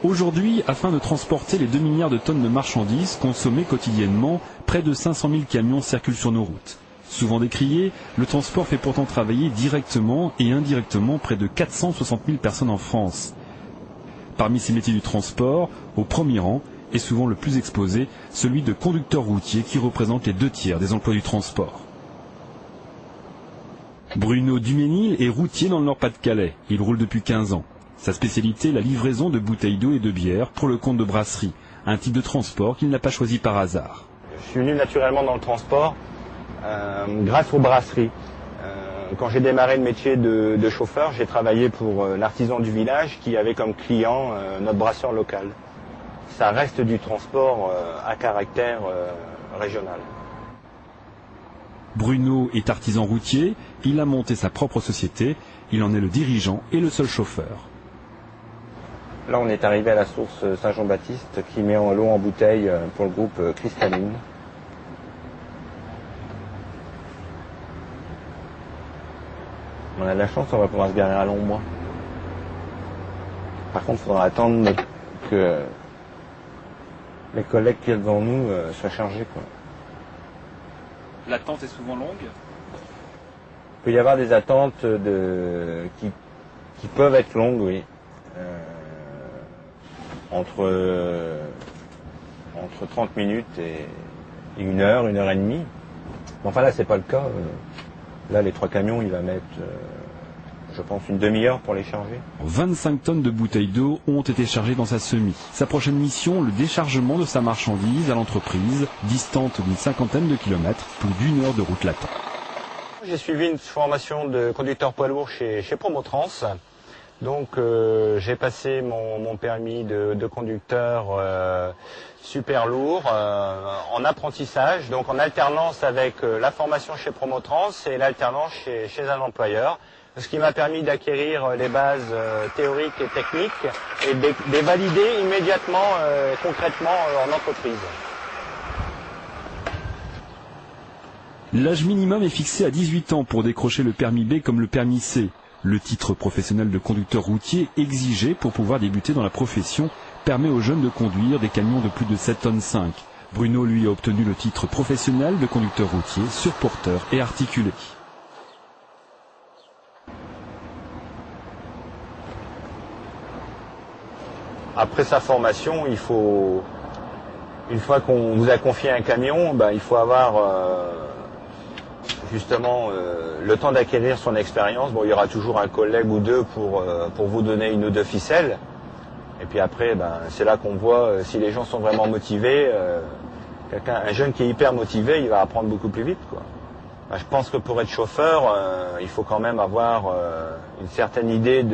Aujourd'hui, afin de transporter les 2 milliards de tonnes de marchandises consommées quotidiennement, près de 500 000 camions circulent sur nos routes. Souvent décrié, le transport fait pourtant travailler directement et indirectement près de 460 000 personnes en France. Parmi ces métiers du transport, au premier rang, et souvent le plus exposé, celui de conducteur routier qui représente les 2/3 des emplois du transport. Bruno Duménil est routier dans le Nord-Pas-de-Calais. Il roule depuis 15 ans. Sa spécialité, la livraison de bouteilles d'eau et de bière pour le compte de brasserie, un type de transport qu'il n'a pas choisi par hasard. Je suis venu naturellement dans le transport grâce aux brasseries. Quand j'ai démarré le métier de chauffeur, j'ai travaillé pour l'artisan du village qui avait comme client notre brasseur local. Ça reste du transport à caractère régional. Bruno est artisan routier, il a monté sa propre société, il en est le dirigeant et le seul chauffeur. Là, on est arrivé à la source Saint-Jean-Baptiste qui met l'eau en bouteille pour le groupe Cristalline. On a de la chance, on va pouvoir se garer à l'ombre. Par contre, il faudra attendre que les collègues qui sont devant nous soient chargés, quoi. L'attente est souvent longue ? Il peut y avoir des attentes qui peuvent être longues, oui. Entre 30 minutes et 1 heure, 1 heure et demie. Mais enfin là, c'est pas le cas. Là, les 3 camions, il va mettre, je pense, une demi-heure pour les charger. 25 tonnes de bouteilles d'eau ont été chargées dans sa semi. Sa prochaine mission, le déchargement de sa marchandise à l'entreprise, distante d'une 50aine de kilomètres, plus d'1 heure de route l'attend. J'ai suivi une formation de conducteur poids lourd chez Promotrans. Donc j'ai passé mon permis de conducteur super lourd en apprentissage, donc en alternance avec la formation chez Promotrans et l'alternance chez un employeur, ce qui m'a permis d'acquérir les bases théoriques et techniques et de les valider immédiatement, concrètement en entreprise. L'âge minimum est fixé à 18 ans pour décrocher le permis B comme le permis C. Le titre professionnel de conducteur routier exigé pour pouvoir débuter dans la profession permet aux jeunes de conduire des camions de plus de 7,5 tonnes. Bruno, lui, a obtenu le titre professionnel de conducteur routier sur porteur et articulé. Après sa formation, une fois qu'on vous a confié un camion, il faut avoir justement le temps d'acquérir son expérience. Bon, il y aura toujours un collègue ou deux pour vous donner 1 ou 2 ficelles. Et puis après, c'est là qu'on voit si les gens sont vraiment motivés. Un jeune qui est hyper motivé, il va apprendre beaucoup plus vite, quoi. Je pense que pour être chauffeur, il faut quand même avoir une certaine idée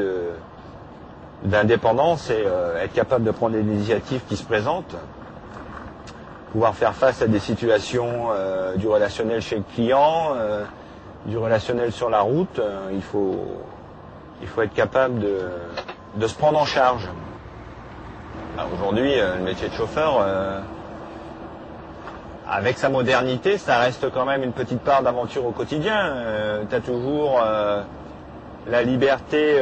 d'indépendance et être capable de prendre des initiatives qui se présentent. Pouvoir faire face à des situations du relationnel chez le client, du relationnel sur la route. Il faut être capable de se prendre en charge. Aujourd'hui, le métier de chauffeur, avec sa modernité, ça reste quand même une petite part d'aventure au quotidien. Tu as toujours la liberté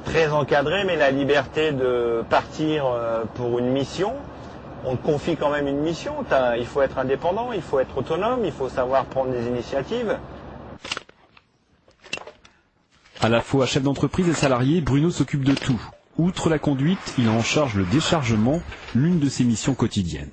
très encadrée, mais la liberté de partir pour une mission. On te confie quand même une mission, il faut être indépendant, il faut être autonome, il faut savoir prendre des initiatives. À la fois chef d'entreprise et salarié, Bruno s'occupe de tout. Outre la conduite, il a en charge le déchargement, l'une de ses missions quotidiennes.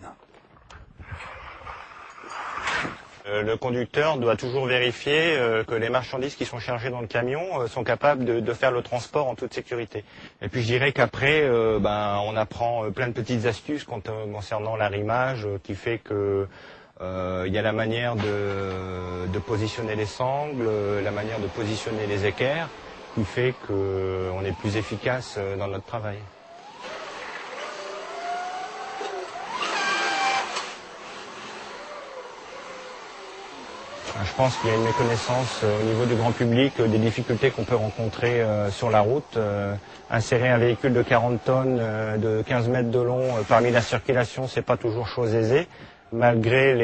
Le conducteur doit toujours vérifier que les marchandises qui sont chargées dans le camion sont capables de faire le transport en toute sécurité. Et puis je dirais qu'après, on apprend plein de petites astuces concernant l'arrimage qui fait que il y a la manière de positionner les sangles, la manière de positionner les équerres, qui fait qu'on est plus efficace dans notre travail. Je pense qu'il y a une méconnaissance au niveau du grand public des difficultés qu'on peut rencontrer sur la route. Insérer un véhicule de 40 tonnes, de 15 mètres de long parmi la circulation, c'est pas toujours chose aisée. Malgré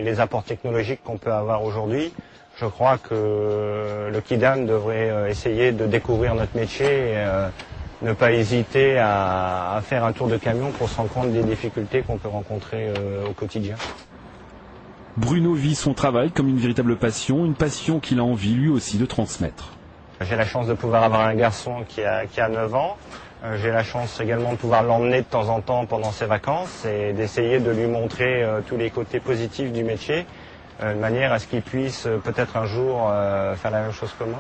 les apports technologiques qu'on peut avoir aujourd'hui, je crois que le Kidam devrait essayer de découvrir notre métier ne pas hésiter à faire un tour de camion pour se rendre compte des difficultés qu'on peut rencontrer au quotidien. Bruno vit son travail comme une véritable passion, une passion qu'il a envie lui aussi de transmettre. J'ai la chance de pouvoir avoir un garçon qui a 9 ans. J'ai la chance également de pouvoir l'emmener de temps en temps pendant ses vacances et d'essayer de lui montrer tous les côtés positifs du métier, de manière à ce qu'il puisse peut-être un jour faire la même chose que moi.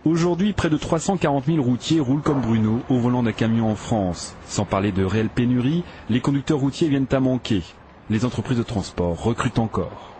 Aujourd'hui, près de 340 000 routiers roulent comme Bruno au volant d'un camion en France. Sans parler de réelle pénurie, les conducteurs routiers viennent à manquer. Les entreprises de transport recrutent encore.